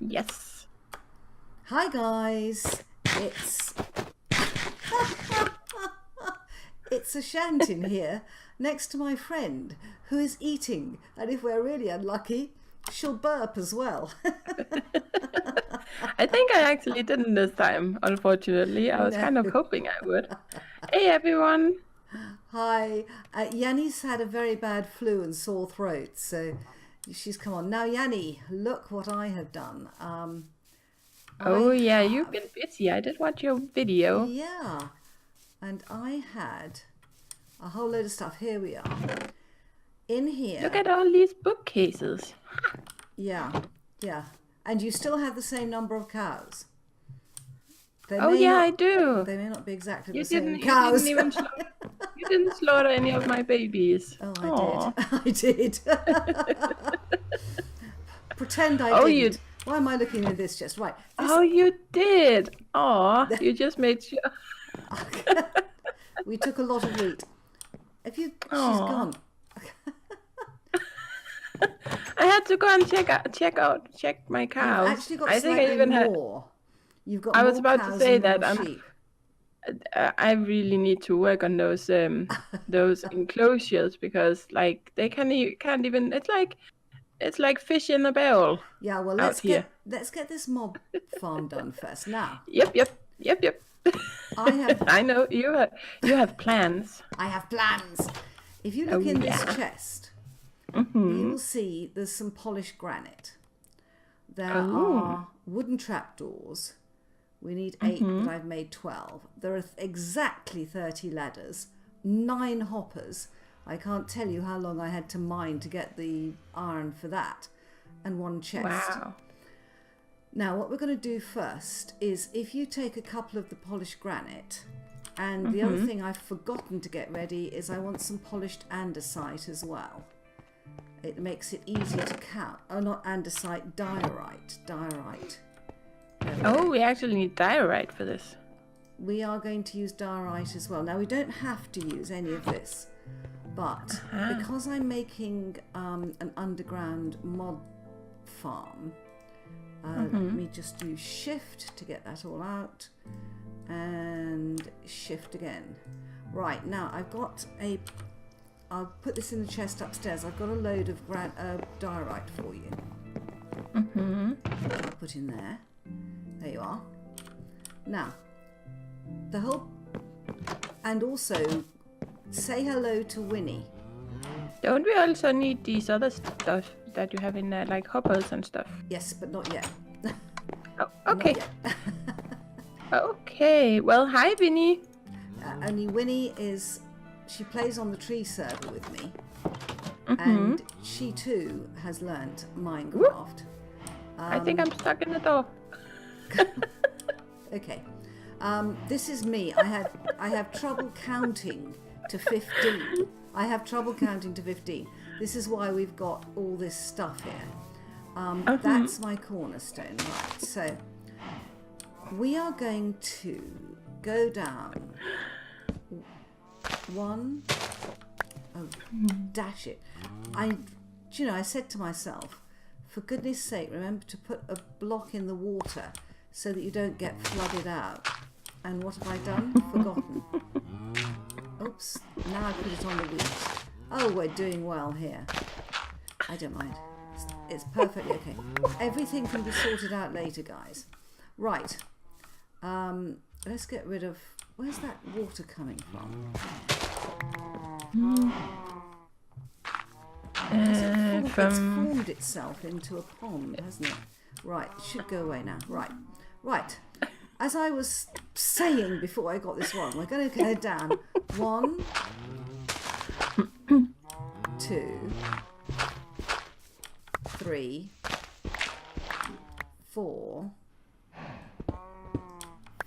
Yes. Hi guys, it's it's Ashantin here, next to my friend who is eating, and if we're really unlucky, she'll burp as well. I think I actually didn't this time, unfortunately. I was No. kind of hoping I would. Hey, everyone. Hi, Yanni's had a very bad flu and sore throat, so she's come on. Now Yanni, look what I have done. Oh, I yeah, you've have, been busy. I did watch your video. yeah, and I had a whole load of stuff. Here we are. In here. Look at all these bookcases. Yeah, yeah. And you still have the same number of cows. They Oh, may yeah, not, I do. They may not be exactly You the same didn't. You cows. didn't even. You didn't slaughter any of my babies. Oh, Aw. I did. Pretend I Oh, didn't. Why am I looking at this just right? Oh, you did. Aw, you just made sure. We took a lot of wheat. If you, she's Aw. gone. I had to go and check my cows. You've actually got I think I slightly even had. more. You've got I more was about to cows say and that more sheep. I really need to work on those enclosures because like they can't even. It's like fish in a barrel. Yeah, well, let's get this mob farm done first. Now. Yep. I I know you have plans. I have plans. If you look in this chest, you will see there's some polished granite. There are wooden trapdoors. We need 8, but I've made 12. There are exactly 30 ladders, 9 hoppers. I can't tell you how long I had to mine to get the iron for that, and 1 chest. Wow. Now, what we're going to do first is if you take a couple of the polished granite, and the other thing I've forgotten to get ready is I want some polished andesite as well. It makes it easier to count. Oh, not andesite, diorite. Oh, we actually need diorite for this. We are going to use diorite as well. Now, we don't have to use any of this, but because I'm making an underground mod farm, let me just do shift to get that all out, and shift again. Right, now I'll put this in the chest upstairs. I've got a load of diorite for you. I'll put in there. There you are. Now, and also say hello to Winnie. Don't we also need these other stuff that you have in there, like hoppers and stuff? Yes, but not yet. Oh, okay. Okay. Well, hi, Vinny. Only Winnie she plays on the tree server with me, and she too has learnt Minecraft. I think I'm stuck in the door. Okay. This is me. I have trouble counting to 15. This is why we've got all this stuff here. That's my cornerstone. Right. So we are going to go down 1. Oh, dash it. I said to myself, for goodness sake, remember to put a block in the water so that you don't get flooded out. And what have I done? Forgotten. Oops, now I put it on the wheat. Oh, we're doing well here. I don't mind. It's perfectly okay. Everything can be sorted out later, guys. Right. Let's get rid of... Where's that water coming from? It's formed itself into a pond, hasn't it? Right, it should go away now. Right. As I was saying before I got this wrong, we're going to go down 1, 2, 3, 4,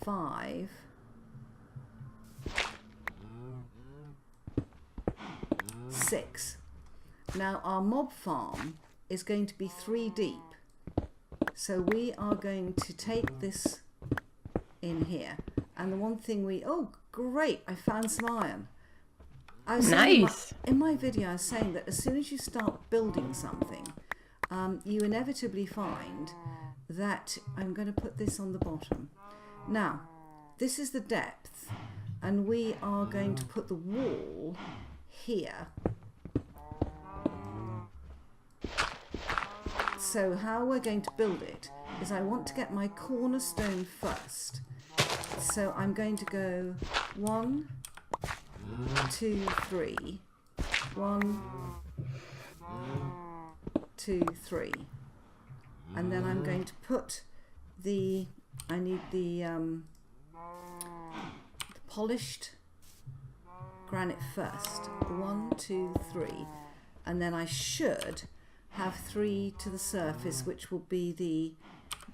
5, 6. Now our mob farm is going to be 3 deep. So we are going to take this in here. And the one thing oh great, I found some iron. Nice. In my video I was saying that as soon as you start building something, you inevitably find that I'm going to put this on the bottom. Now, this is the depth, and we are going to put the wall here. So how we're going to build it is I want to get my cornerstone first. So I'm going to go 1, 2, 3. 1, 2, 3. And then I'm going to put I need the polished granite first. 1, 2, 3. And then I should have 3 to the surface, which will be the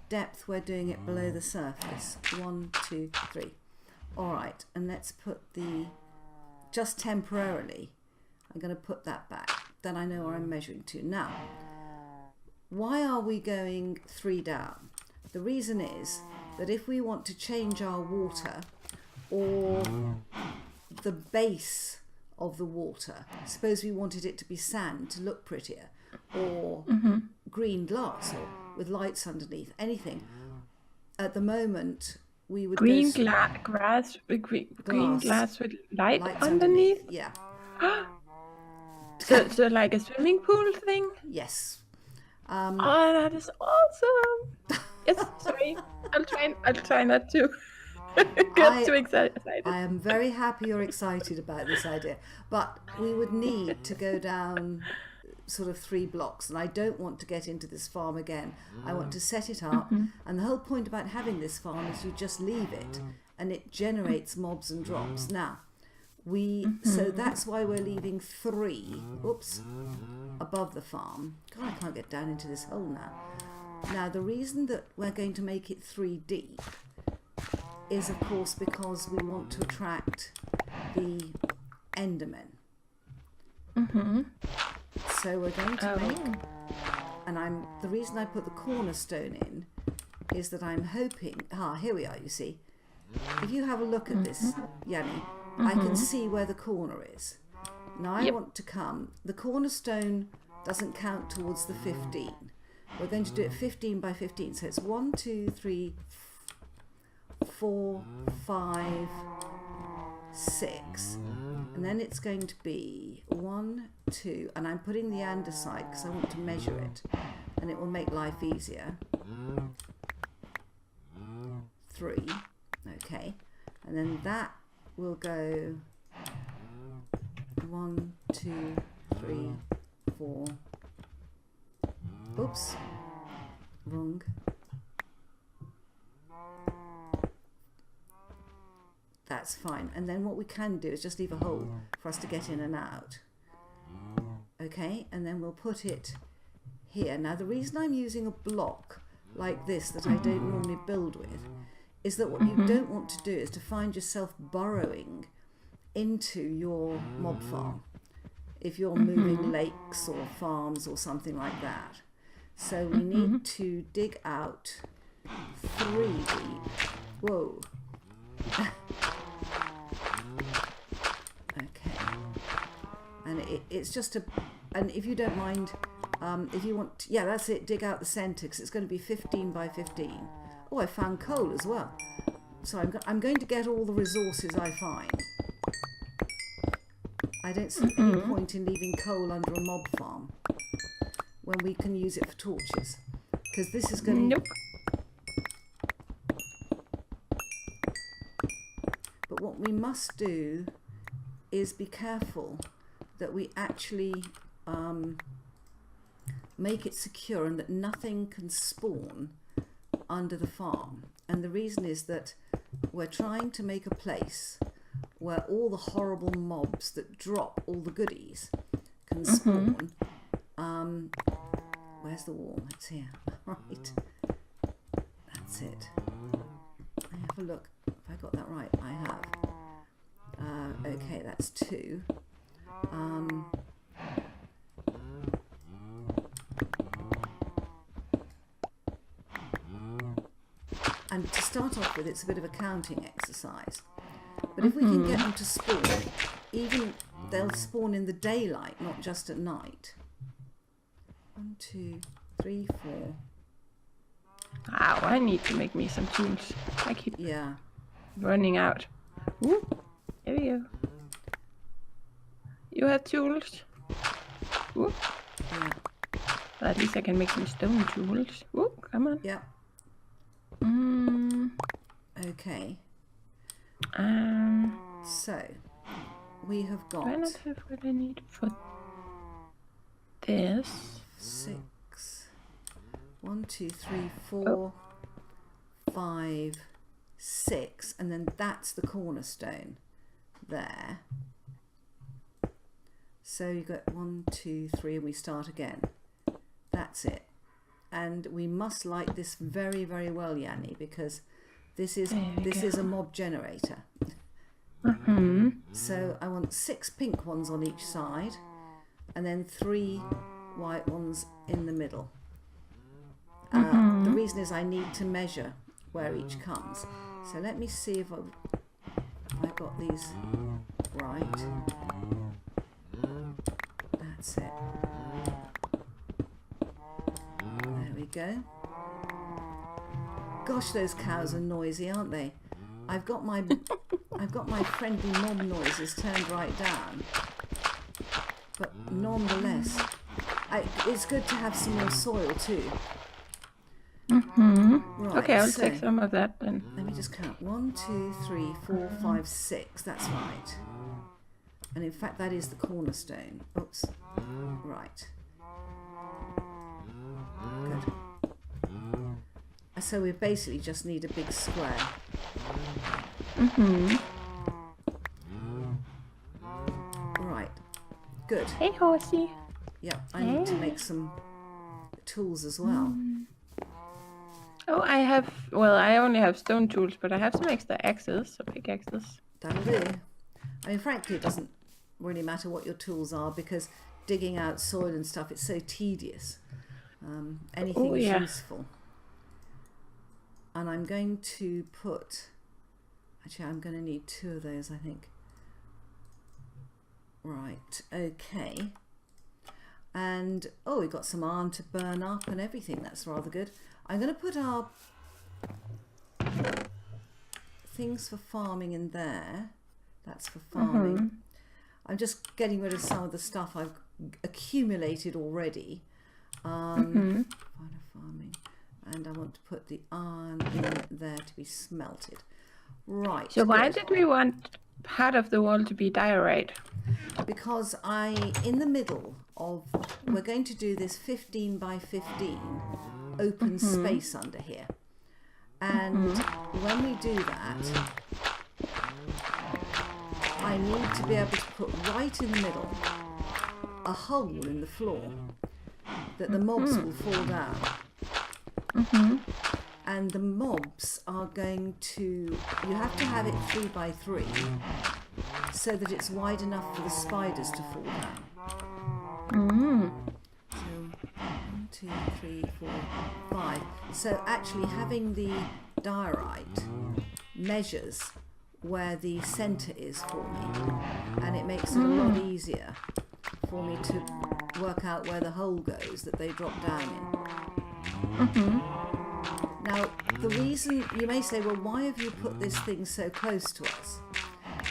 depth we're doing it below the surface. 1, 2, 3. All right, and let's put just temporarily, I'm going to put that back. Then I know where I'm measuring to. Now, why are we going 3 down? The reason is that if we want to change our water or the base of the water, suppose we wanted it to be sand to look prettier, or green glass, or with lights underneath, anything. At the moment, we would green go glass with lights underneath. Yeah. So like a swimming pool thing. Yes. Oh, that is awesome. Yes, sorry. I'll try not to get too excited. I am very happy you're excited about this idea, but we would need to go down sort of 3 blocks, and I don't want to get into this farm again. I want to set it up, and the whole point about having this farm is you just leave it and it generates mobs and drops. Now so that's why we're leaving 3 above the farm. God, I can't get down into this hole now. Now the reason that we're going to make it 3 deep is of course because we want to attract the Endermen. So we're going to make, and the reason I put the cornerstone in is that I'm hoping, here we are, you see. If you have a look at this, Yanni, I can see where the corner is. Now I want to the cornerstone doesn't count towards the 15. We're going to do it 15 by 15. So it's 1, 2, 3, 4, 5, 6. And then it's going to be 1, 2, and I'm putting the andesite because I want to measure it, and it will make life easier. 3, okay, and then that will go 1, 2, 3, 4. Oops, wrong. That's fine. And then what we can do is just leave a hole for us to get in and out. Okay, and then we'll put it here. Now the reason I'm using a block like this that I don't normally build with is that what you don't want to do is to find yourself burrowing into your mob farm if you're moving lakes or farms or something like that. So we need to dig out 3 deep. Whoa. Okay, and it's just and if you don't mind, if you want, that's it, dig out the centre because it's going to be 15 by 15. Oh, I found coal as well. So I'm going to get all the resources I find. I don't see any point in leaving coal under a mob farm when we can use it for torches, because this is going to... Nope. But what we must do is be careful that we actually make it secure and that nothing can spawn under the farm. And the reason is that we're trying to make a place where all the horrible mobs that drop all the goodies can spawn. Where's the wall? It's here. Right. That's it. I have a look. If I got that right, I have. Okay, that's 2. And to start off with, it's a bit of a counting exercise. But if we can get them to spawn, they'll spawn in the daylight, not just at night. 1, 2, 3, 4. Ow, I need to make me some tools. I keep running out. Ooh, here we go. You have tools? Ooh. Yeah. Well, at least I can make some stone tools. Ooh, come on. Yeah. Okay. So, we have got... Do I not have what I need for this? 6. 1, 2, 3, 4, 5, 6, and then that's the cornerstone there. So you got 1, 2, 3, and we start again. That's it. And we must light this very, very well, Yanni, because this is a mob generator. So I want 6 pink ones on each side, and then 3 white ones in the middle. The reason is I need to measure where each comes. So let me see if I got these right. That's it. There we go. Gosh, those cows are noisy, aren't they? I've got my friendly mob noises turned right down. But nonetheless, it's good to have some more soil too. Right, okay, I'll take some of that then. Let me just count. 1, 2, 3, 4, 5, 6. That's right. And in fact, that is the cornerstone. Oops. Right. Good. So we basically just need a big square. Right. Good. Hey, horsey. Yep, I need to make some tools as well. Oh, I only have stone tools, but I have some extra axes, so pickaxes. That'll do. I mean, frankly, it doesn't really matter what your tools are, because digging out soil and stuff, it's so tedious. Anything is useful. And I'm going to put... Actually, I'm going to need 2 of those, I think. Right, okay. And, oh, we've got some iron to burn up and everything. That's rather good. I'm going to put our things for farming in there. That's for farming. I'm just getting rid of some of the stuff I've accumulated already. Farming. And I want to put the iron in there to be smelted. Right. So why did we want part of the wall to be diorite? Because in the middle of, we're going to do this 15 by 15 open space under here. And when we do that, I need to be able to put right in the middle a hole in the floor that the mobs will fall down. And the mobs are going to, you have to have it 3 by 3 so that it's wide enough for the spiders to fall down. So 1, 2, 3, 4, 5. So actually having the diorite measures where the center is for me, and it makes it a lot easier for me to work out where the hole goes that they drop down in. Now, the reason, you may say, well, why have you put this thing so close to us?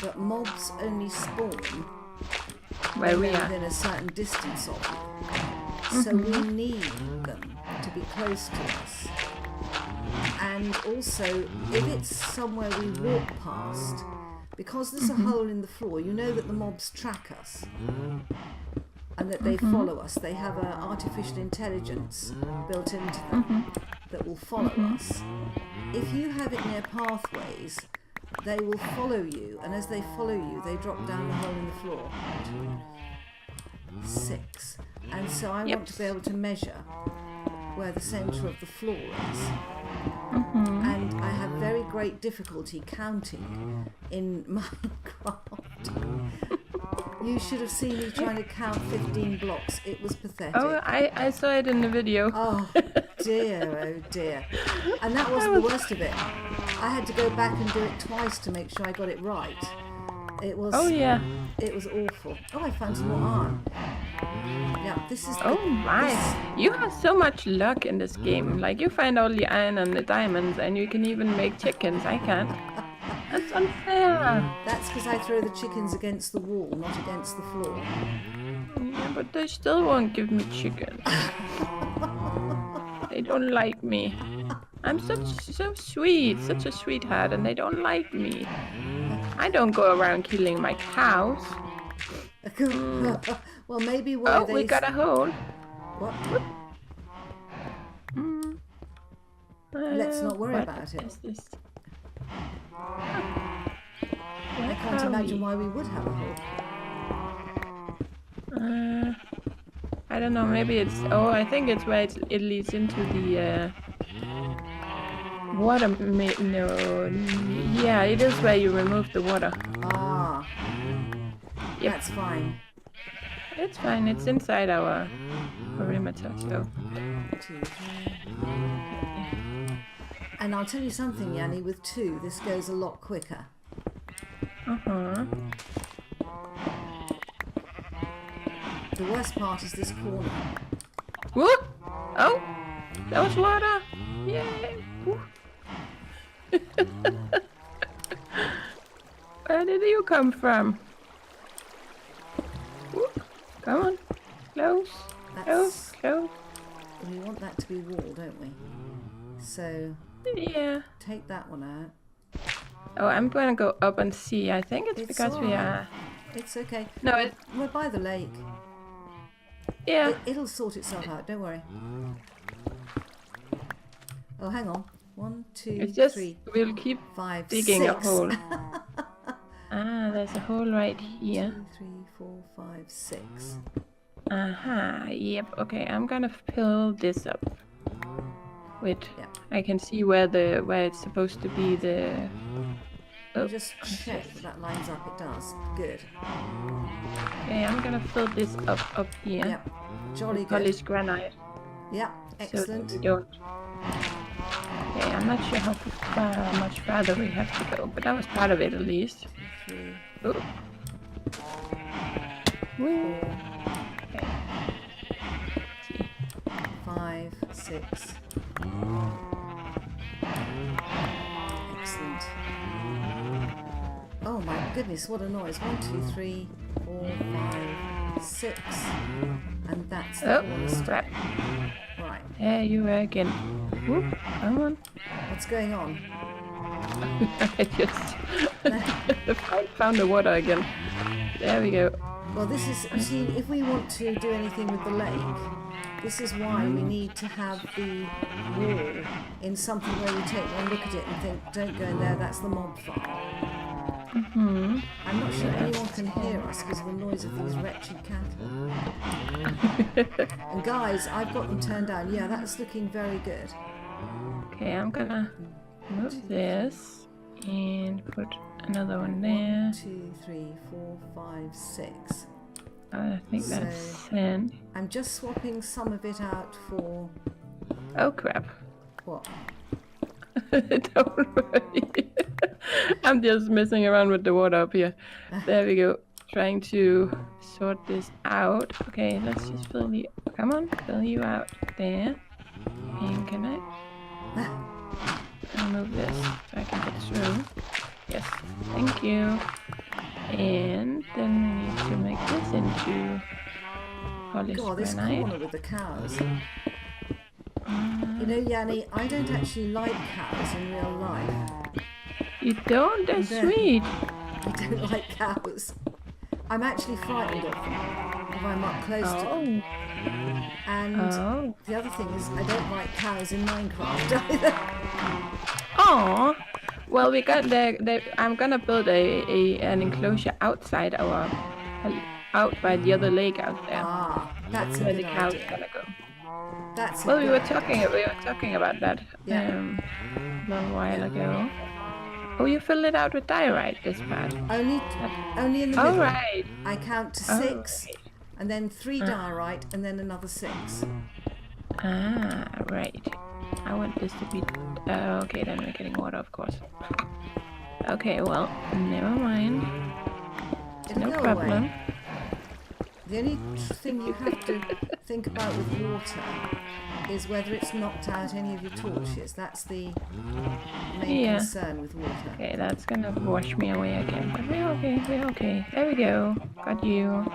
But mobs only spawn where we are within a certain distance of you. So we need them to be close to us. And also, if it's somewhere we walk past, because there's a hole in the floor, you know that the mobs track us and that they follow us. They have an artificial intelligence built into them that will follow us. If you have it near pathways, they will follow you, and as they follow you, they drop down the hole in the floor. 6. And so I want to be able to measure where the centre of the floor is. And I have very great difficulty counting in Minecraft. You should have seen me trying to count 15 blocks. It was pathetic. Oh, I saw it in the video. Oh dear. And that wasn't the worst of it. I had to go back and do it twice to make sure I got it right. It was. Oh yeah. It was awful. Oh, I found some more iron. Yeah, this is. Oh my! You have so much luck in this game. Like you find all the iron and the diamonds, and you can even make chickens. I can't. That's unfair. That's because I throw the chickens against the wall, not against the floor. Yeah, but they still won't give me chickens. They don't like me. I'm so sweet, such a sweetheart, and they don't like me. I don't go around killing my cows. Well, maybe where they... we got a hole. What? Let's not worry about it. Is this? I can't imagine why we would have a hole. I don't know, maybe it's... Oh, I think it's where it leads into the... water... No... Yeah, it is where you remove the water. Ah. Yep. That's fine. It's fine, it's inside our perimeter, so... 2, 3. And I'll tell you something, Yanni, with 2, this goes a lot quicker. Uh-huh. The worst part is this corner. Whoop! Oh! That was water! Yay! Where did you come from? Whoop. Come on. Close. Close. Close. We want that to be wall, don't we? So... Yeah. Take that one out. Oh, I'm gonna go up and see. I think it's because we are... It's okay. No, we're by the lake. Yeah. It'll sort itself out, don't worry. Oh, hang on. 1, 2, 3. We'll keep 5, digging 6. a hole. There's a hole right here. 1, 2, 3, 4, 5, 6. Yep. Okay, I'm gonna fill this up. Wait. Yep. I can see where it's supposed to be the... Oh, just check that lines up. It does. Good. Okay, I'm gonna fill this up here. Yep. Jolly good. Polished granite. Yeah, excellent. So we don't... Okay, I'm not sure how much farther we have to go, but that was part of it at least. 3, oh. 4, okay. 5, 6. Excellent. Oh my goodness, what a noise. 1, 2, 3, 4, 5, 6. And that's the corner step. Right. There you are again. Whoop, come on. What's going on? I just found the water again. There we go. Well, this is, you see, if we want to do anything with the lake, this is why we need to have the wall in something where we take one look at it and think, don't go in there, that's the mob farm. I'm not sure anyone can hear us because of the noise of these wretched cattle. And guys, I've got them turned down. Yeah, that's looking very good. Okay, I'm gonna move this and put another one there. 1, 2, 3, 4, 5, 6. I think that's sand. I'm just swapping some of it out for... Oh crap. What? Don't worry. I'm just messing around with the water up here. There we go. Trying to sort this out. Okay, let's just fill you. Come on, fill you out there. And can I move this so I can get through? Yes, thank you. And then we need to make this into polished God, this granite. corner with the cows. You know, Yanni, I don't actually like cows in real life. You don't? They're sweet. I don't like cows. I'm actually frightened of them if I'm up close to them. And the other thing is, I don't like cows in Minecraft either. Oh, well, we got I'm gonna build an enclosure outside out by the other lake out there. That's where the cows gonna go. Well, we were talking about that a little while ago. Oh, you filled it out with diorite, this part. Only in the middle. Right. I count to 6, and then 3 diorite, and then another 6. Right. I want this to be... okay, then we're getting water, of course. Okay, well, never mind. It'll No go problem. away. The only thing you have to think about with water is whether it's knocked out any of your torches. That's the main concern with water. Okay, that's gonna wash me away again. But we're okay, we're okay. There we go. Got you.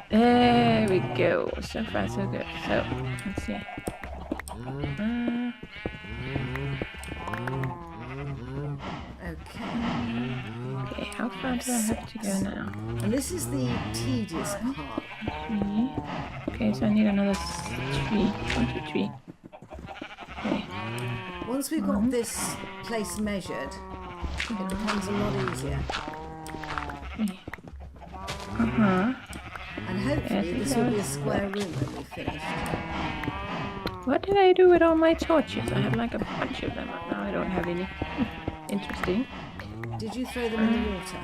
There we go. So far, so good. So, let's see. Okay, how far do I have to go now? And this is the tedious part. 3. Okay, so I need another 3. 1, 2, 3. Okay. Once we've got this place measured, it becomes a lot easier. 3. And hopefully this will be a square room when we've finished. What did I do with all my torches? I had like a bunch of them, but now I don't have any. Interesting. Did you throw them in the water?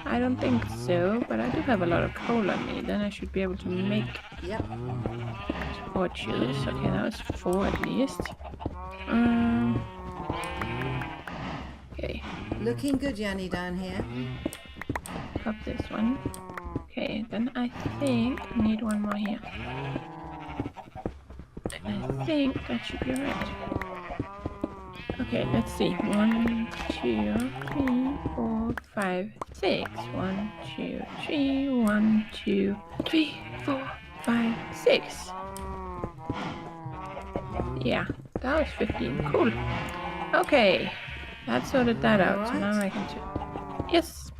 I don't think so, but I do have a lot of coal on me. Then I should be able to make torches. Okay, that was 4 at least. Okay. Looking good, Yanni, down here. Pop this one. Okay, then I think I need one more here. And I think that should be right. Okay, let's see. 1, 2, 3, 4, 5, 6. 1, 2, 3. 1, 2, 3, 4, 5, 6. Yeah, that was 15. Cool. Okay, that sorted that out. So now I can do. Yes.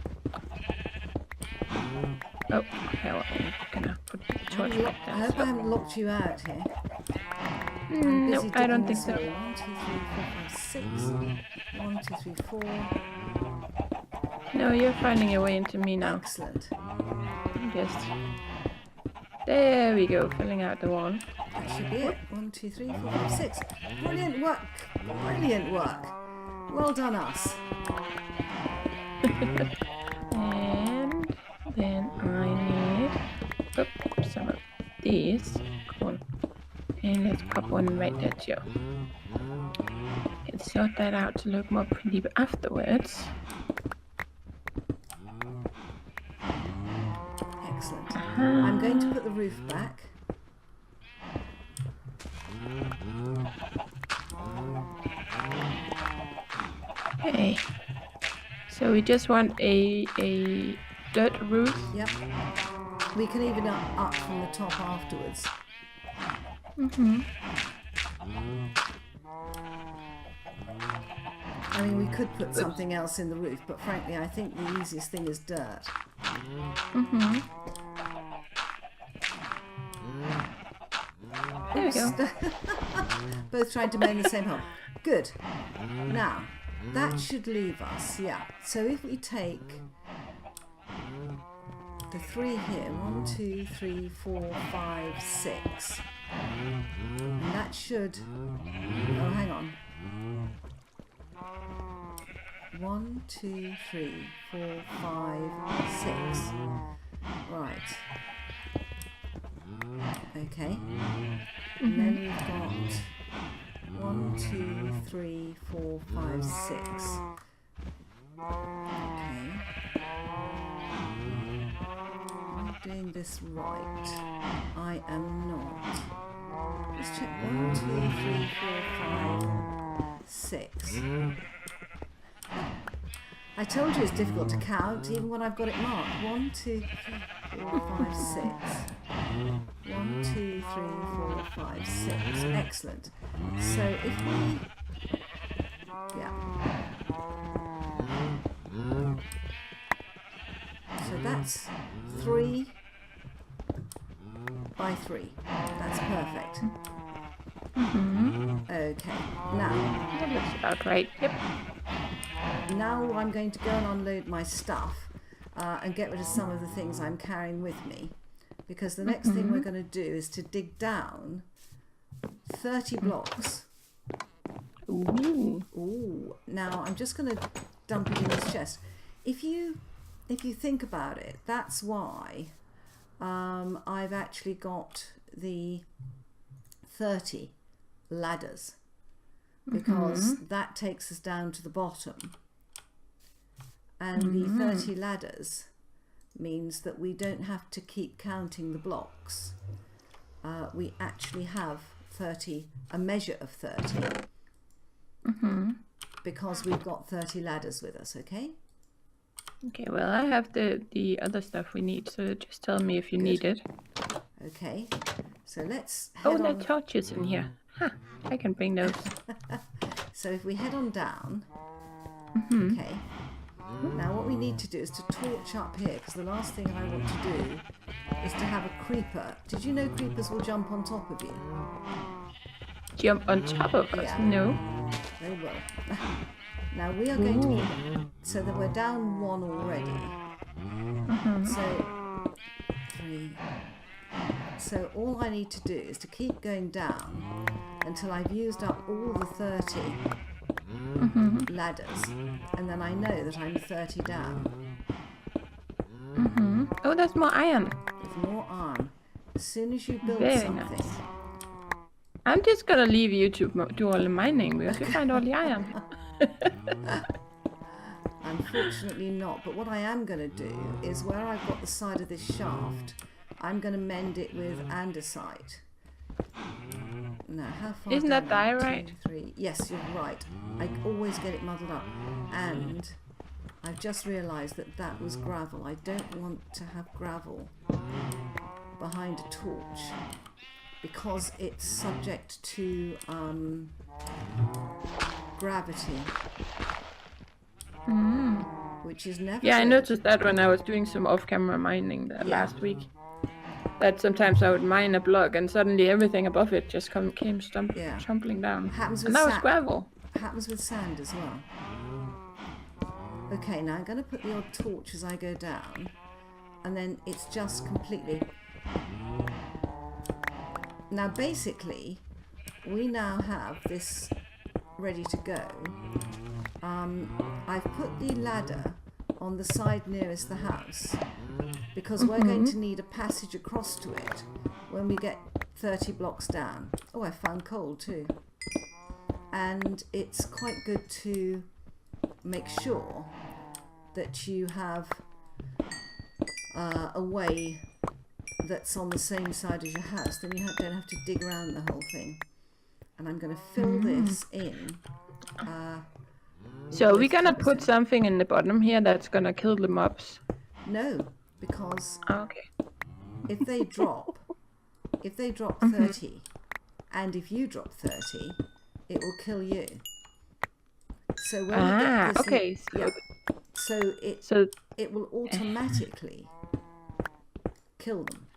Oh, okay. Well, I'm gonna put the torch back I down. hope I haven't locked you out here. No, I don't think so. 1, 2, 3, 4, 5, 6. 1, 2, 3, 4. No, you're finding your way into me now. Excellent. Just there we go, filling out the wall. That should be it. 1, 2, 3, 4, 5, 6. Brilliant work. Brilliant work. Well done, us. And then I need some of these. Cool. And let's pop one right there too. And sort that out to look more pretty afterwards. Excellent. I'm going to put the roof back. Okay. So we just want a dirt roof. Yep. We can even up from the top afterwards. I mean, we could put something else in the roof, but frankly, I think the easiest thing is dirt. There we go. Both trying to make the same hole. Good. Now, that should leave us, yeah. So if we take the 3 here, 1, 2, 3, 4, 5, 6. And that should, oh, hang on. 1, 2, 3, 4, 5, 6. Right. Okay. And then we've got 1, 2, 3, 4, 5, 6. Okay. Am I doing this right? I am not. Let's check. 1, 2, 3, 4, 5, 6. I told you it's difficult to count, even when I've got it marked. 1, 2, 3, 4, 5, 6. 1, 2, 3, 4, 5, 6. Excellent. So if we... Yeah. So that's 3 by 3. That's perfect. Okay. Now... That looks about right. Yep. Now I'm going to go and unload my stuff and get rid of some of the things I'm carrying with me, because the next thing we're going to do is to dig down 30 blocks. Ooh. Now I'm just going to dump it in this chest. If you think about it, that's why I've actually got the 30 ladders, because that takes us down to the bottom. And the 30 ladders means that we don't have to keep counting the blocks. We actually have 30, a measure of 30, because we've got 30 ladders with us, okay? Okay, well, I have the other stuff we need, so just tell me if you need it. Okay, so let's Oh, head there on. are torches in here. Huh, I can bring those. So if we head on down, okay. Now what we need to do is to torch up here, because the last thing I want to do is to have a creeper. Did you know creepers will jump on top of you? Jump on top of us? Yeah. No. They will. Now we are going to, so that we're down 1 already. So 3. So all I need to do is to keep going down until I've used up all the 30 ladders, and then I know that I'm 30 down. Oh, there's more iron. There's more iron. As soon as you build Very something. nice. I'm just gonna leave you to do all the mining because you find all the iron. Unfortunately not, but what I am going to do is where I've got the side of this shaft, I'm going to mend it with andesite. Now, how far Isn't down? that diorite? 2, 3. Yes, you're right. I always get it muddled up. And I've just realised that that was gravel. I don't want to have gravel behind a torch because it's subject to gravity. Which is never Yeah, I good. noticed that when I was doing some off-camera mining last week. That sometimes I would mine a block and suddenly everything above it just came tumbling down. Happens with And that was sand. gravel. Happens with sand as well. Okay, now I'm going to put the odd torch as I go down, and then it's just completely. Now basically, we now have this ready to go. I've put the ladder on the side nearest the house because we're going to need a passage across to it when we get 30 blocks down. Oh, I found coal too. And it's quite good to make sure that you have a way that's on the same side as your house, then you don't have to dig around the whole thing. And I'm going to fill this in. So we're gonna put something in the bottom here that's gonna kill the mobs. No, because Okay. if they drop 30, and if you drop 30, it will kill you. So when we get this, okay. so it will automatically kill them.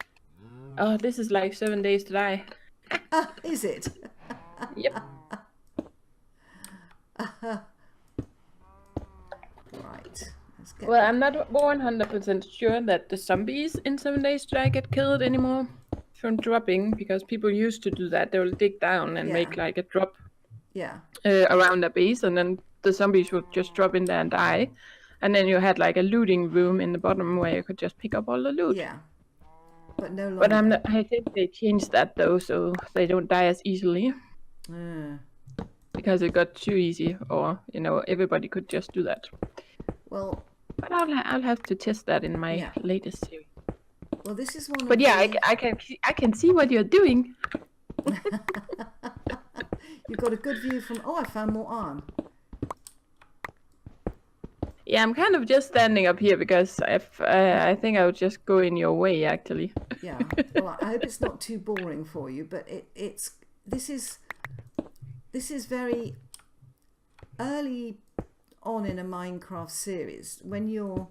Oh, this is like 7 days to die. Is it? Yep. Right. Let's get Well, I'm not 100% sure that the zombies in 7 days to die get killed anymore from dropping, because people used to do that. They will dig down and make like a drop around a base, and then the zombies would just drop in there and die. And then you had like a looting room in the bottom where you could just pick up all the loot. Yeah. But no longer. But I think they changed that though, so they don't die as easily. Because it got too easy, or everybody could just do that. Well, but I'll have to test that in my latest series. Well, this is one. But yeah, I can see what you're doing. You've got a good view from. Oh, I found more iron. Yeah, I'm kind of just standing up here because I think I would just go in your way actually. Yeah. Well, I hope it's not too boring for you, but this is very early on in a Minecraft series when you're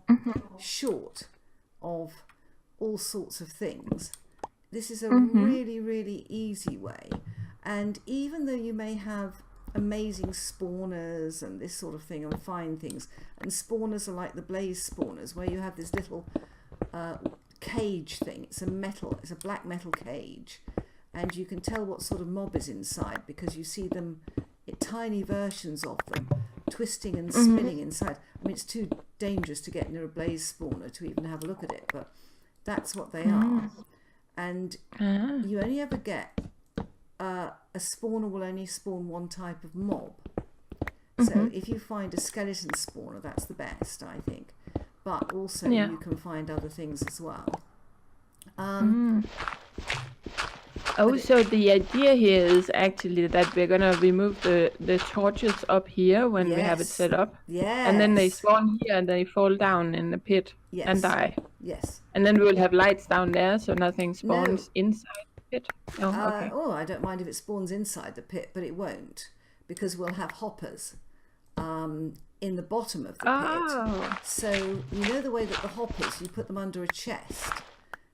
short of all sorts of things. This is a really, really easy way. And even though you may have amazing spawners and this sort of thing and find things, and spawners are like the blaze spawners where you have this little cage thing. It's a black metal cage, and you can tell what sort of mob is inside because you see them, tiny versions of them twisting and spinning inside. I mean, it's too dangerous to get near a blaze spawner to even have a look at it, but that's what they are. And you only ever get a spawner will only spawn one type of mob, So if you find a skeleton spawner, that's the best, I think. But also you can find other things as well. So the idea here is actually that we're gonna remove the torches up here when we have it set up. Yes. And then they spawn here and they fall down in the pit and die. Yes. And then we'll have lights down there so nothing spawns inside the pit. Oh, okay. I don't mind if it spawns inside the pit, but it won't, because we'll have hoppers in the bottom of the pit. So you know the way that the hoppers, you put them under a chest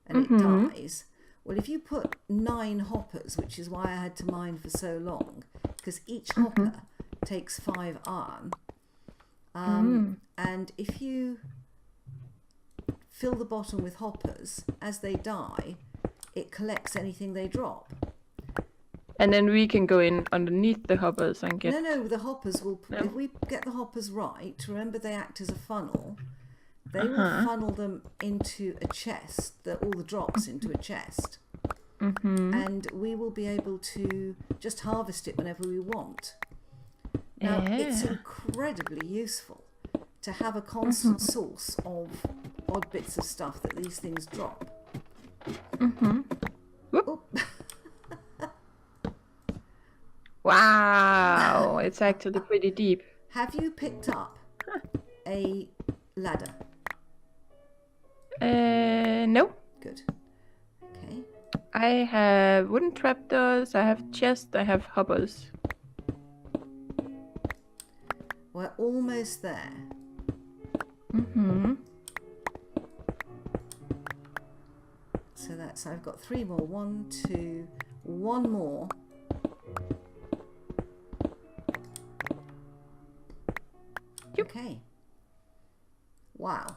and it dies. Well, if you put 9 hoppers, which is why I had to mine for so long, because each hopper takes 5 iron, and if you fill the bottom with hoppers, as they die, it collects anything they drop. And then we can go in underneath the hoppers and get... No, the hoppers will... If we get the hoppers right, remember they act as a funnel. They will funnel them into a chest, all the drops into a chest. And we will be able to just harvest it whenever we want. Now, it's incredibly useful to have a constant source of odd bits of stuff that these things drop. Wow, it's actually pretty deep. Have you picked up a ladder? No. Good. Okay. I have wooden trapdoors, I have chests, I have hoppers. We're almost there. So I've got 3 more. 1, 2, 1 more. Okay. Wow.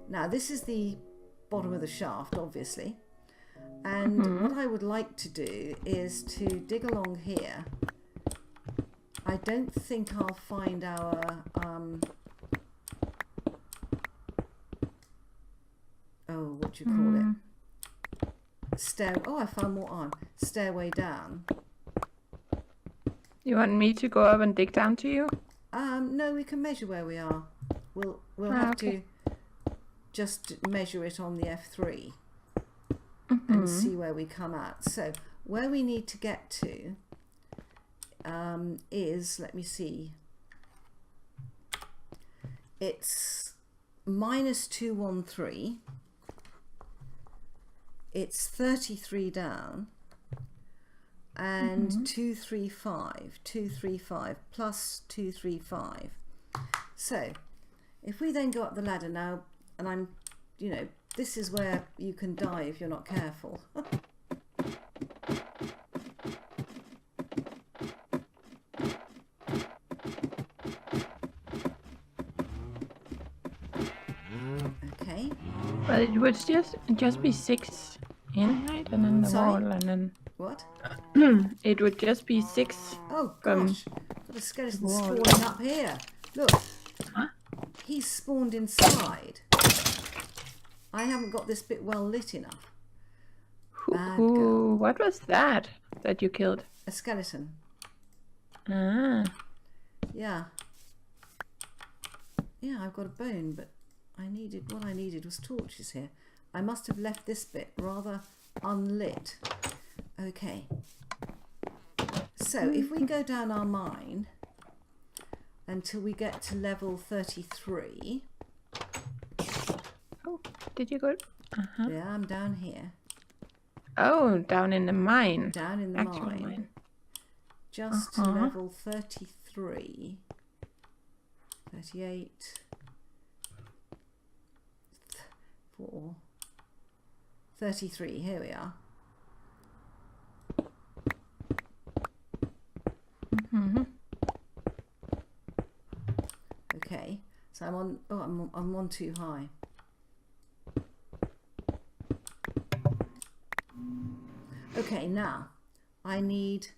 Now this is the bottom of the shaft, obviously. And what I would like to do is to dig along here. I don't think I'll find our what do you call it? I found more iron. Stairway down. You want me to go up and dig down to you? No, we can measure where we are. We'll have to just measure it on the F3 and see where we come out. So where we need to get to is, let me see, it's -213. It's 33 down, and 235 plus 235. So if we then go up the ladder now, and this is where you can die if you're not careful. Okay. Well, it would just be 6 in, right? And then the wall, and then... What? It would just be 6. Oh gosh, got a skeleton spawning up here. Look, he's spawned inside. I haven't got this bit well lit enough. Bad girl. What was that you killed? A skeleton. Ah. Yeah. Yeah, I've got a bone, but what I needed was torches here. I must have left this bit rather unlit. Okay. So if we go down our mine until we get to level 33. Oh, did you go? Yeah, I'm down here. Oh, down in the mine. Down in the mine. Just to level 33. 38. 4. 33, here we are. Okay, so I'm on too high. Okay, now I need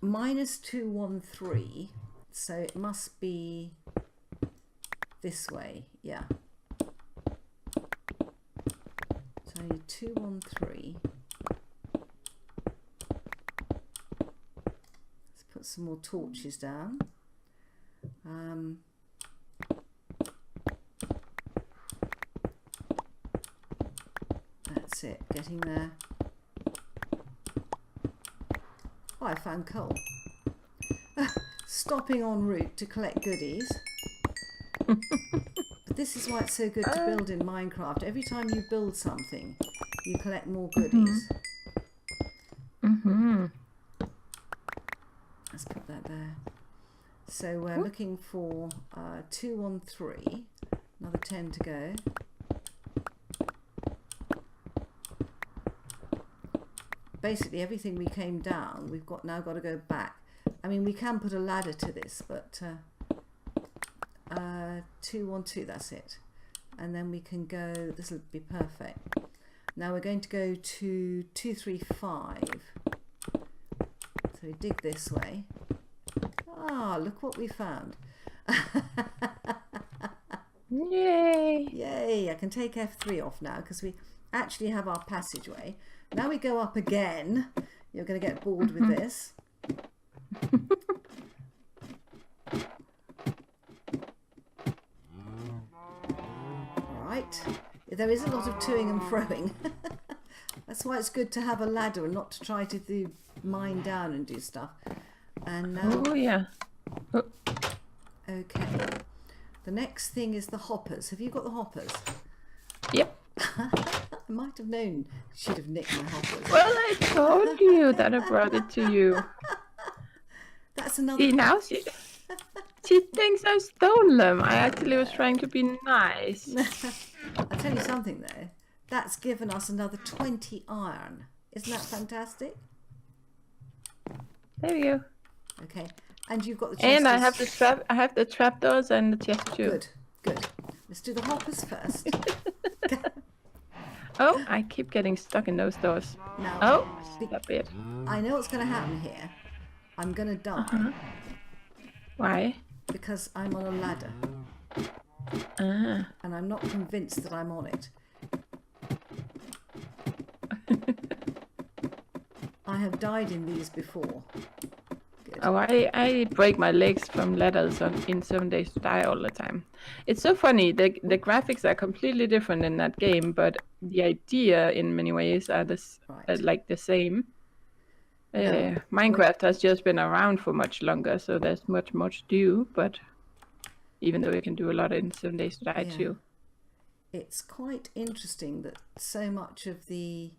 -213, so it must be this way, yeah. So I need 213. Let's put some more torches down. That's it, getting there. Oh, I found coal. Stopping en route to collect goodies. But this is why it's so good to build in Minecraft. Every time you build something, you collect more goodies. Let's put that there. So we're looking for 2 on 3. Another 10 to go. Basically everything we came down, we've now got to go back. I mean, we can put a ladder to this, but 2 on 2, that's it. And then we can go, this will be perfect. Now we're going to go to 2, 3, 5. So we dig this way. Ah, look what we found. Yay! Yay, I can take F3 off now because we actually have our passageway. Now we go up again. You're going to get bored with this. Right. There is a lot of toing and froing. That's why it's good to have a ladder and not to try to do mine down and do stuff. And now, Oh yeah. Oh. Okay. The next thing is the hoppers. Have you got the hoppers? Yep. I might have known she'd have nicked my hoppers. Well, I told you that I brought it to you. That's another. See, now she thinks I stole them. I actually was trying to be nice. I'll tell you something though. That's given us another 20 iron. Isn't that fantastic? There we go. Okay. And you've got the chest. And I have the trap. I have the trapdoors and the chest too. Good. Good. Let's do the hoppers first. Oh, I keep getting stuck in those doors. Now, Oh, stop it. I know what's going to happen here. I'm going to die Why? because I'm on a ladder. Ah. And I'm not convinced that I'm on it. I have died in these before. Good. Oh, I break my legs from ladders in 7 Days to Die all the time. It's so funny. The graphics are completely different in that game, but the idea in many ways are Right. like the same. No. Minecraft has just been around for much longer, so there's much more to do. But even though you can do a lot in 7 Days to Die Yeah. too. It's quite interesting that so much of the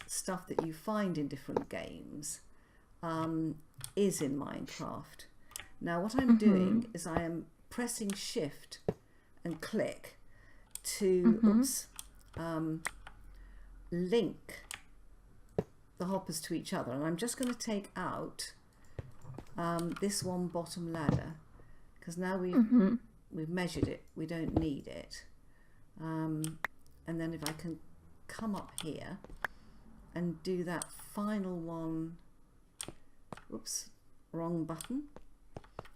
stuff that you find in different games is in Minecraft. Now what I'm doing is I am pressing shift and click to link the hoppers to each other, and I'm just going to take out this one bottom ladder because now we've measured it, we don't need it. And then if I can come up here and do that final one, oops, wrong button,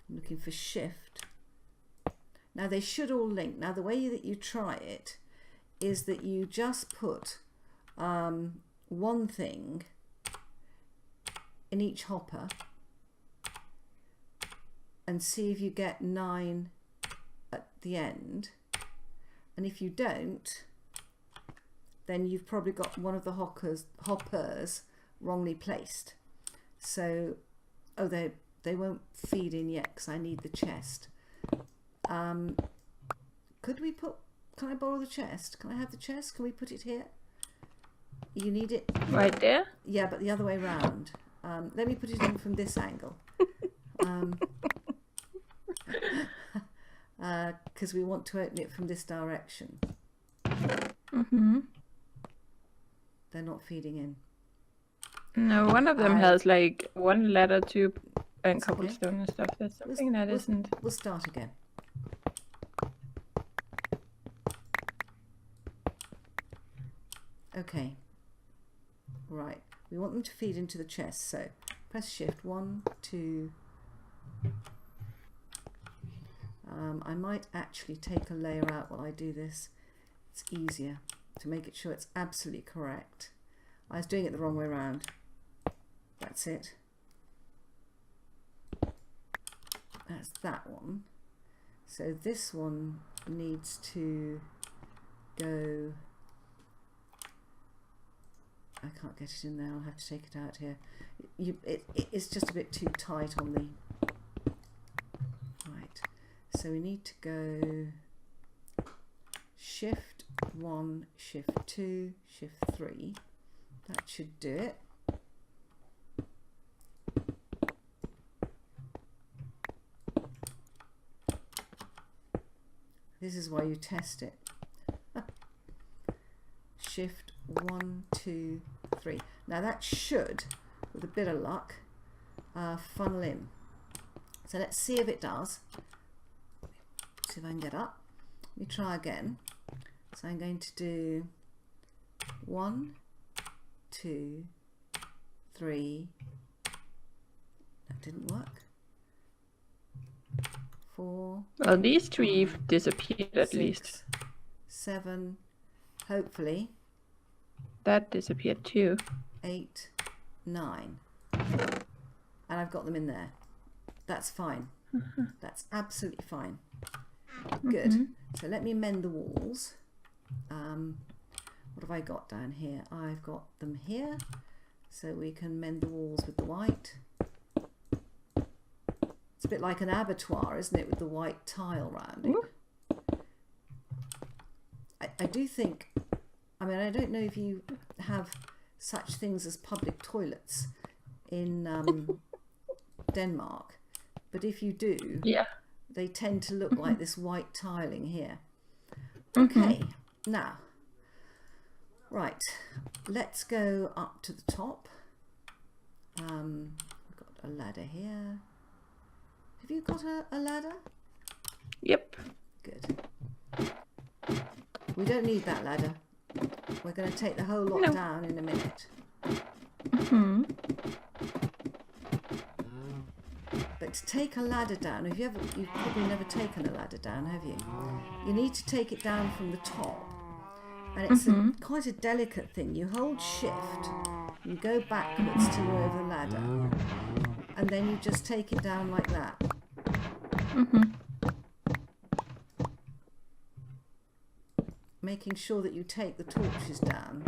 I'm looking for shift. Now they should all link. Now the way that you try it is that you just put one thing in each hopper and see if you get 9 at the end, and if you don't, then you've probably got one of the hoppers wrongly placed. So, oh, they won't feed in yet because I need the chest. Could we put, can I borrow the chest? Can I have the chest? Can we put it here? You need it Right there? Yeah, but the other way round. Let me put it in from this angle. Because we want to open it from this direction. They're not feeding in. No, one of them has like one ladder tube and It's cobblestone and stuff. That's something that isn't. We'll start again. Okay. Right. We want them to feed into the chest. So press shift. 1, 2. I might actually take a layer out while I do this. It's easier to make it sure it's absolutely correct. I was doing it the wrong way around. That's it. That's that one. So this one needs to go. I can't get it in there. I'll have to take it out here. It's just a bit too tight on the. Right. So we need to go Shift 1, Shift 2, Shift 3. That should do it. This is why you test it. Shift 1, 2, 3. Now that should, with a bit of luck, funnel in. So let's see if it does. See if I can get up. Let me try again. So I'm going to do 1, 2, 3. That didn't work. 4. Well, these 3 disappeared at 6, least. 7. Hopefully. That disappeared too. 8, 9. And I've got them in there. That's fine. That's absolutely fine. Good. So let me mend the walls. What have I got down here? I've got them here. So we can mend the walls with the white. It's a bit like an abattoir, isn't it, with the white tile round it. I do think, I mean, I don't know if you have such things as public toilets in Denmark, but if you do, yeah, they tend to look like this white tiling here. Okay, now, right, let's go up to the top. We've got a ladder here. Have you got a ladder? Yep. Good. We don't need that ladder. We're going to take the whole lot down in a minute. But to take a ladder down, you've probably never taken a ladder down, have you? You need to take it down from the top. And it's quite a delicate thing. You hold shift, you go backwards to over the ladder, and then you just take it down like that. Making sure that you take the torches down.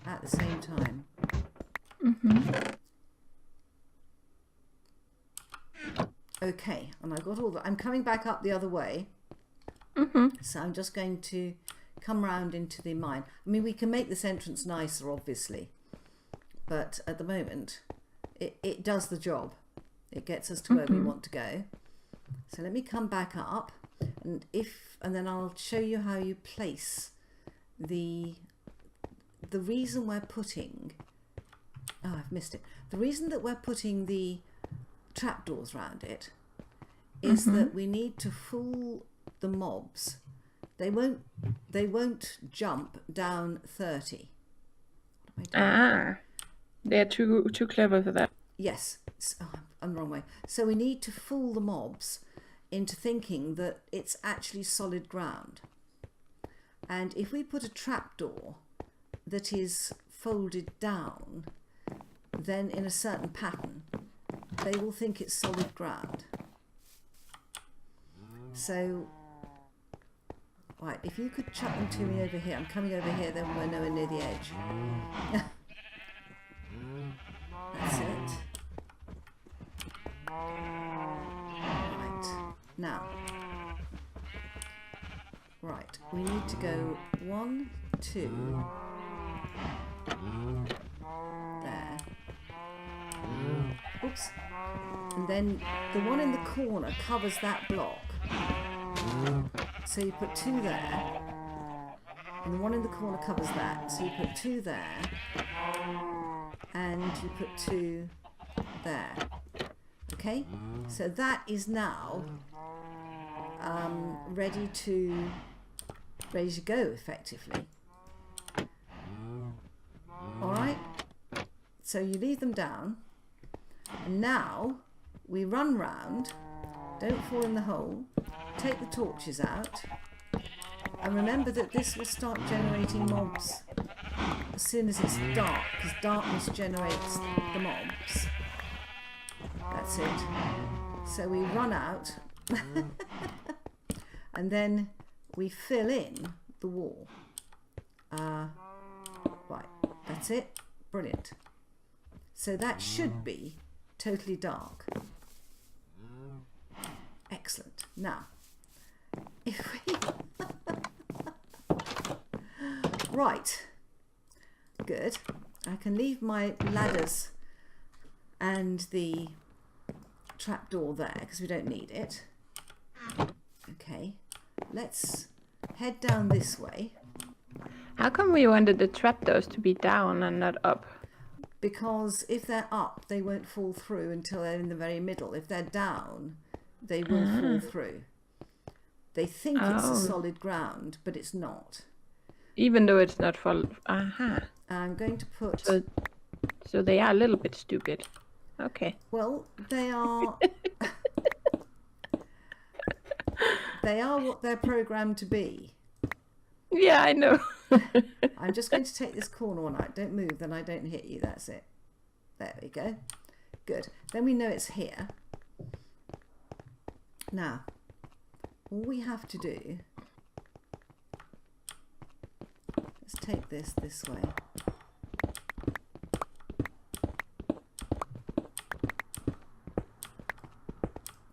At the same time. Okay, and I've got all that. I'm coming back up the other way. So I'm just going to come round into the mine. I mean, we can make this entrance nicer, obviously, but at the moment it does the job. It gets us to where we want to go. So let me come back up, and then I'll show you how you place the reason we're putting, oh, I've missed it. The reason that we're putting the trapdoors around it is that we need to fool the mobs. They won't jump down 30. They're too clever for that. Yes, I'm the wrong way. So we need to fool the mobs into thinking that it's actually solid ground. And if we put a trapdoor that is folded down, then in a certain pattern, they will think it's solid ground. So, right, if you could chuck them to me over here. I'm coming over here, then we're nowhere near the edge. That's it. Right, now, right, we need to go 1, 2, there. Oops. And then the one in the corner covers that block. So you put 2 there. And the one in the corner covers that. So you put 2 there. And you put 2 there. Okay? So that is now ready to go effectively. Alright? So you leave them down. And now we run round, don't fall in the hole, take the torches out, and remember that this will start generating mobs as soon as it's dark, because darkness generates the mobs. That's it. So we run out and then we fill in the wall. Right, that's it. Brilliant. So that should be totally dark. Excellent. Now, if we... Right. Good. I can leave my ladders and the trapdoor there because we don't need it. Okay. Let's head down this way. How come we wanted the trapdoors to be down and not up? Because if they're up, they won't fall through until they're in the very middle. If they're down, they will fall through. They think it's a solid ground, but it's not. Even though it's not full. I'm going to put... So they are a little bit stupid. Okay. Well, they are... They are what they're programmed to be. Yeah, I know. I'm just going to take this corner one out. Don't move, then I don't hit you. That's it. There we go. Good. Then we know it's here. Now, all we have to do... Let's take this way.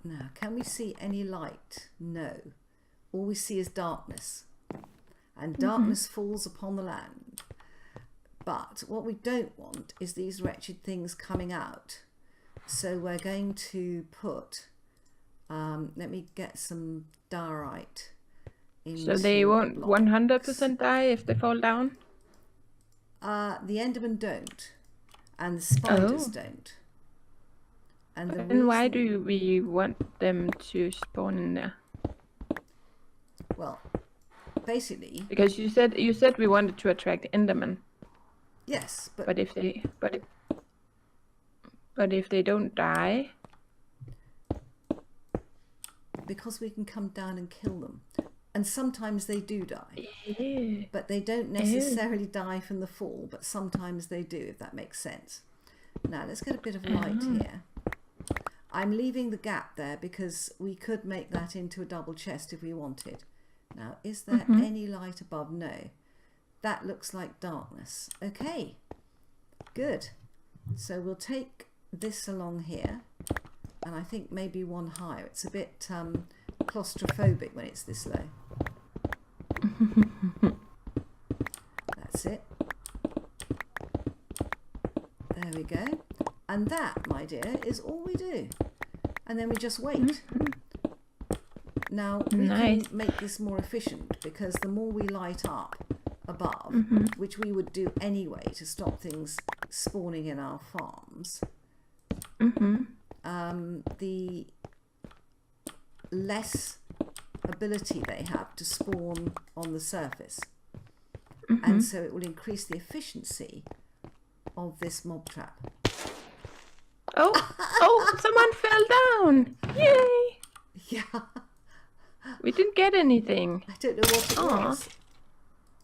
Now, can we see any light? No. All we see is darkness. And darkness falls upon the land. But what we don't want is these wretched things coming out. So we're going to put... let me get some diorite. So they won't 100% die if they fall down? The Endermen don't. And the spiders don't. And why do we want them to spawn in there? Well, basically... Because you said we wanted to attract Endermen. Yes, but if they don't die... Because we can come down and kill them. And sometimes they do die. Yeah. But they don't necessarily die from the fall, but sometimes they do, if that makes sense. Now, let's get a bit of light here. I'm leaving the gap there because we could make that into a double chest if we wanted. Now, is there any light above? No. That looks like darkness. Okay. Good. So we'll take this along here. And I think maybe one higher. It's a bit claustrophobic when it's this low. That's it. There we go. And that, my dear, is all we do. And then we just wait. Now, we can make this more efficient because the more we light up above, which we would do anyway to stop things spawning in our farms, the less ability they have to spawn on the surface. And so it will increase the efficiency of this mob trap. Oh, someone fell down. Yay. Yeah. We didn't get anything. I don't know what it was.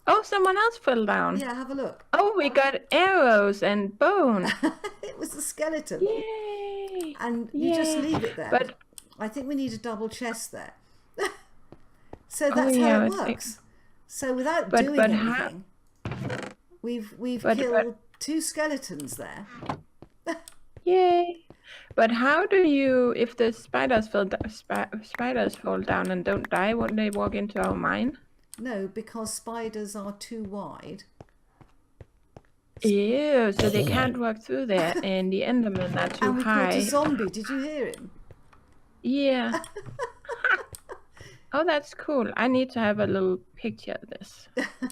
Oh, someone else fell down. Yeah, have a look. Oh, we got arrows and bone. It was a skeleton. Yay. And you just leave it there. But I think we need a double chest there. So that's how it works. So without doing anything, we've killed 2 skeletons there. Yay! But how do you, if the spiders fall down and don't die, won't they walk into our mine? No, because spiders are too wide. Ew, so they can't walk through there, and the Endermen are too high. And we caught a zombie. Did you hear him? Yeah. Oh, that's cool. I need to have a little picture of this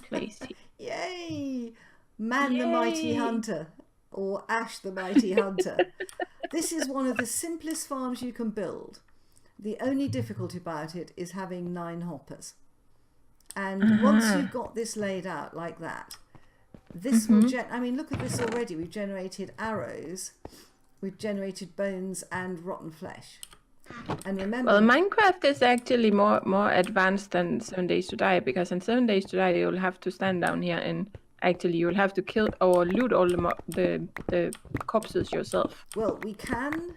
place. Yay! Man the Mighty Hunter, or Ash the Mighty Hunter. This is one of the simplest farms you can build. The only difficulty about it is having 9 hoppers. And once you've got this laid out like that, this will I mean, look at this already. We've generated arrows, we've generated bones and rotten flesh. And remember, well, Minecraft is actually more advanced than 7 Days to Die, because in 7 Days to Die you'll have to stand down here and Actually, you'll have to kill or loot all the corpses yourself. Well, we can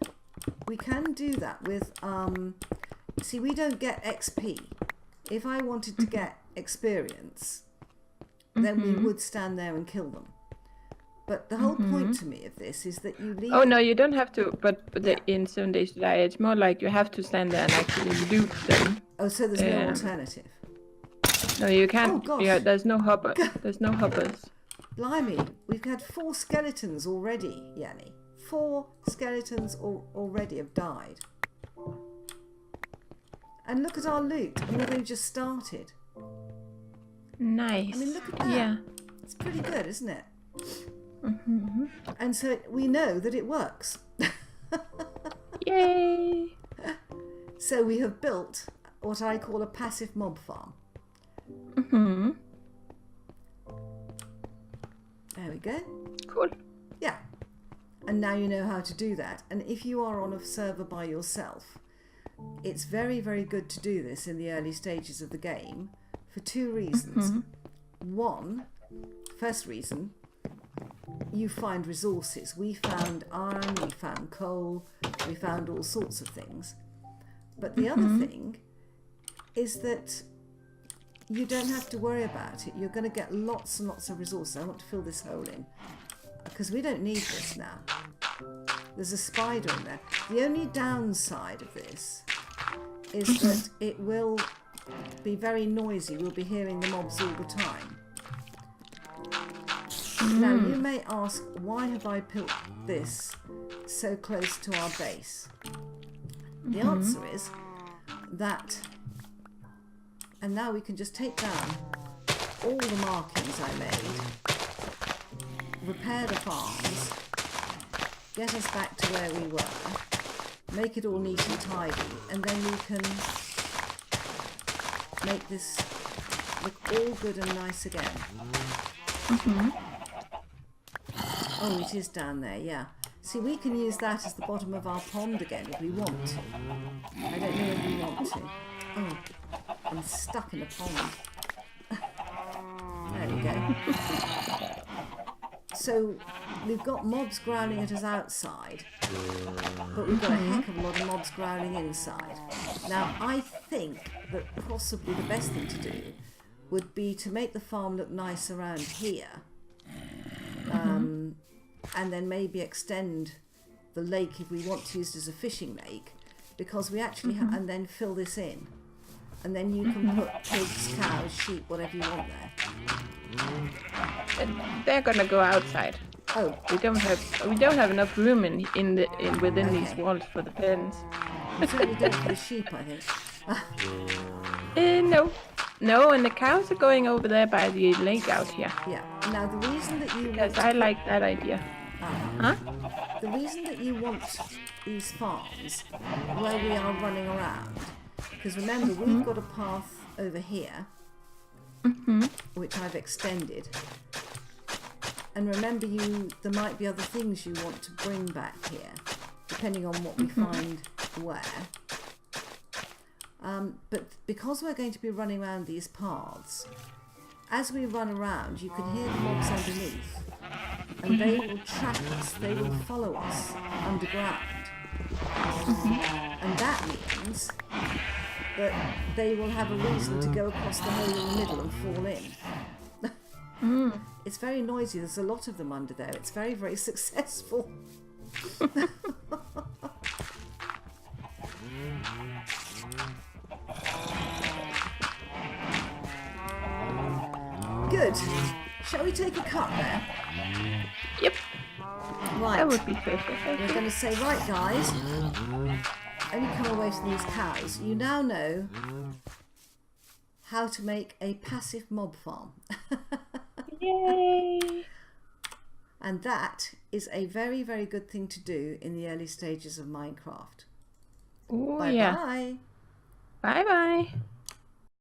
do that with see, we don't get XP. If I wanted to get experience, then we would stand there and kill them. But the whole point to me of this is that you leave. Oh no, you don't have to. But in 7 Days to Die, it's more like you have to stand there and actually loot them. Oh, so there's no alternative. No, you can't. Oh gosh. Yeah, there's no hopper. There's no hoppers. Blimey, we've had 4 skeletons already, Yanni. 4 skeletons already have died. And look at our loot, and we've only just started. Nice. I mean, look at that. Yeah. It's pretty good, isn't it? And so we know that it works. Yay! So we have built what I call a passive mob farm. There we go. Cool. Yeah. And now you know how to do that. And if you are on a server by yourself, it's very, very good to do this in the early stages of the game for 2 reasons. First reason, you find resources. We found iron, we found coal, we found all sorts of things. But the other thing is that you don't have to worry about it. You're going to get lots and lots of resources. I want to fill this hole in because we don't need this now. There's a spider in there. The only downside of this is that it will be very noisy. We'll be hearing the mobs all the time. Now, you may ask, why have I built this so close to our base? The answer is that, and now we can just take down all the markings I made, repair the farms, get us back to where we were, make it all neat and tidy, and then we can make this look all good and nice again. Oh, it is down there, yeah. See, we can use that as the bottom of our pond again if we want to. I don't know if we want to. Oh, I'm stuck in a pond. There we go. So, we've got mobs growling at us outside, but we've got a heck of a lot of mobs growling inside. Now, I think that possibly the best thing to do would be to make the farm look nice around here. And then maybe extend the lake if we want to use it as a fishing lake, because we actually and then fill this in, and then you can put pigs, cows, sheep, whatever you want there. They're gonna go outside. Oh, We don't have enough room within these walls for the pens. we certainly don't for the sheep, I think. No, and the cows are going over there by the lake out here. Yeah. Now the reason that you Because I like that idea. the reason that you want these farms where we are running around, because remember we've got a path over here, which I've extended, and remember there might be other things you want to bring back here, depending on what we find where. But because we're going to be running around these paths, as we run around, you can hear the mobs underneath, and they will track us, they will follow us underground. And that means that they will have a reason to go across the hole in the middle and fall in. It's very noisy, there's a lot of them under there, it's very, very successful. Good. Shall we take a cut there? Yep, Right. that would be perfect. We're going to say, right guys, only come away from these cows. You now know how to make a passive mob farm. Yay! And that is a very, very good thing to do in the early stages of Minecraft. Oh Bye yeah. bye. Bye bye.